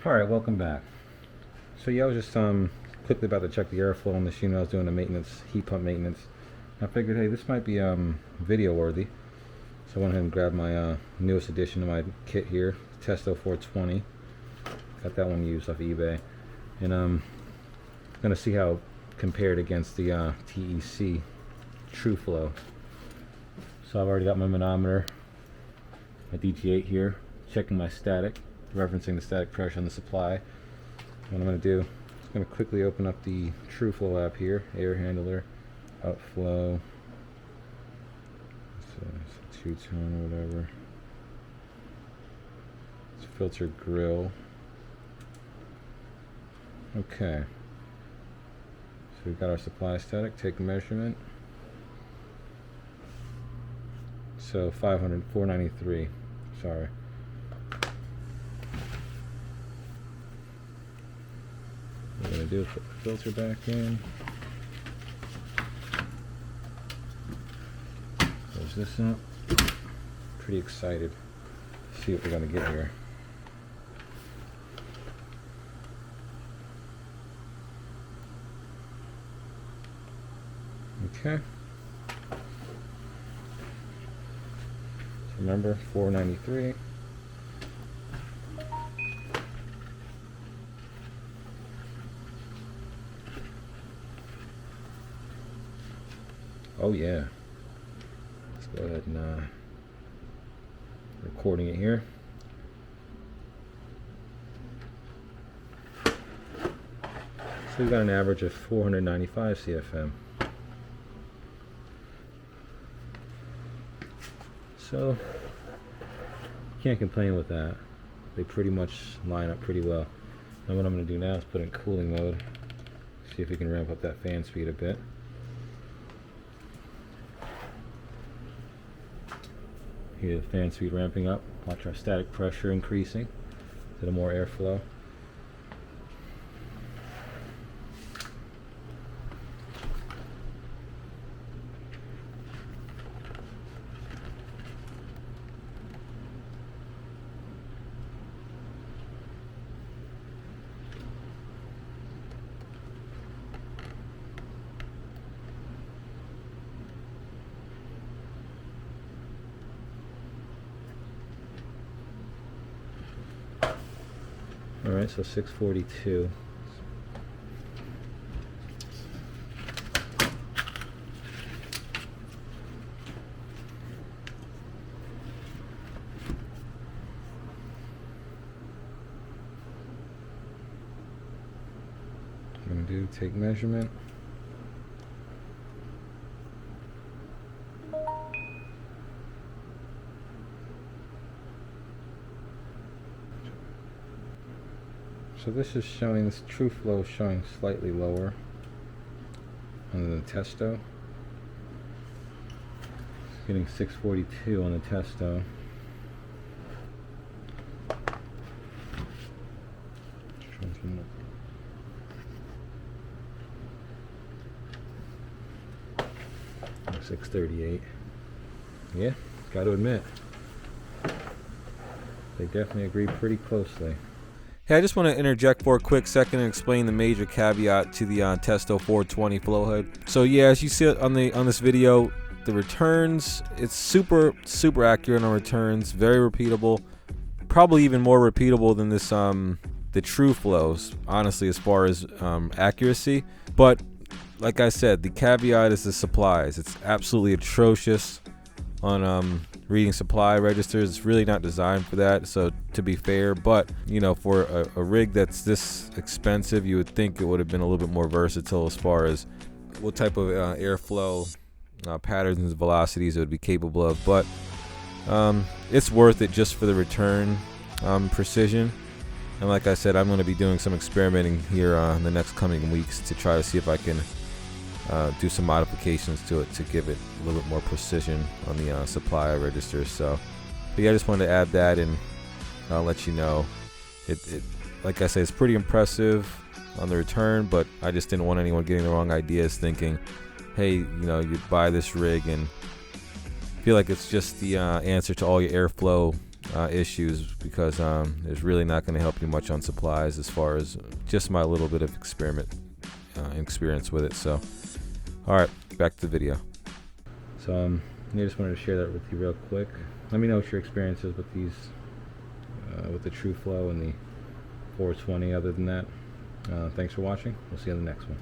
Alright, welcome back. So yeah, I was just quickly about to check the airflow on the machine when I was doing the maintenance, heat pump maintenance. I figured, hey, this might be video worthy. So I went ahead and grabbed my newest addition to my kit here, Testo 420. Got that one used off eBay. And gonna see how it compared against the TEC TrueFlow. So I've already got my manometer, my DT8 here, checking my static, referencing the static pressure on the supply. What I'm going to do is going to quickly open up the TrueFlow app here, air handler, outflow, so it's a two-tone or whatever. It's filter grill. Okay. So we've got our supply static, take measurement. So 493, sorry. What we're going to do is put the filter back in. Close this up. Pretty excited to see what we're going to get here. Okay. So remember, 493. Oh yeah. Let's go ahead and recording it here. So we've got an average of 495 CFM. So can't complain with that. They pretty much line up pretty well. Now what I'm going to do now is put in cooling mode. See if we can ramp up that fan speed a bit. Hear the fan speed ramping up. Watch our static pressure increasing. A little more airflow. Alright, so 642. I'm going to do take measurement. So this is showing, this TrueFlow is showing slightly lower on the Testo. It's getting 642 on the Testo. Oh, 638. Yeah, got to admit, they definitely agree pretty closely. Hey, I just want to interject for a quick second and explain the major caveat to the Testo 420 flow hood. So yeah, as you see it on this video, the returns, it's super accurate on returns, very repeatable, probably even more repeatable than this the TrueFlows, honestly, as far as accuracy. But like I said, the caveat is the supplies. It's absolutely atrocious on reading supply registers. It's really not designed for that, so to be fair, but you know, for a rig that's this expensive, you would think it would have been a little bit more versatile as far as what type of airflow patterns and velocities it would be capable of. But it's worth it just for the return precision. And like I said, I'm going to be doing some experimenting here in the next coming weeks to try to see if I can do some modifications to it to give it a little bit more precision on the supply register. So, but yeah, I just wanted to add that, and I'll let you know. It like I say, it's pretty impressive on the return, but I just didn't want anyone getting the wrong ideas, thinking, hey, you know, you buy this rig and feel like it's just the answer to all your airflow issues because it's really not going to help you much on supplies as far as just my little bit of experience with it. So, all right, back to the video. So I just wanted to share that with you real quick. Let me know what your experience is with these, with the TrueFlow and the 420. Other than that, thanks for watching. We'll see you on the next one.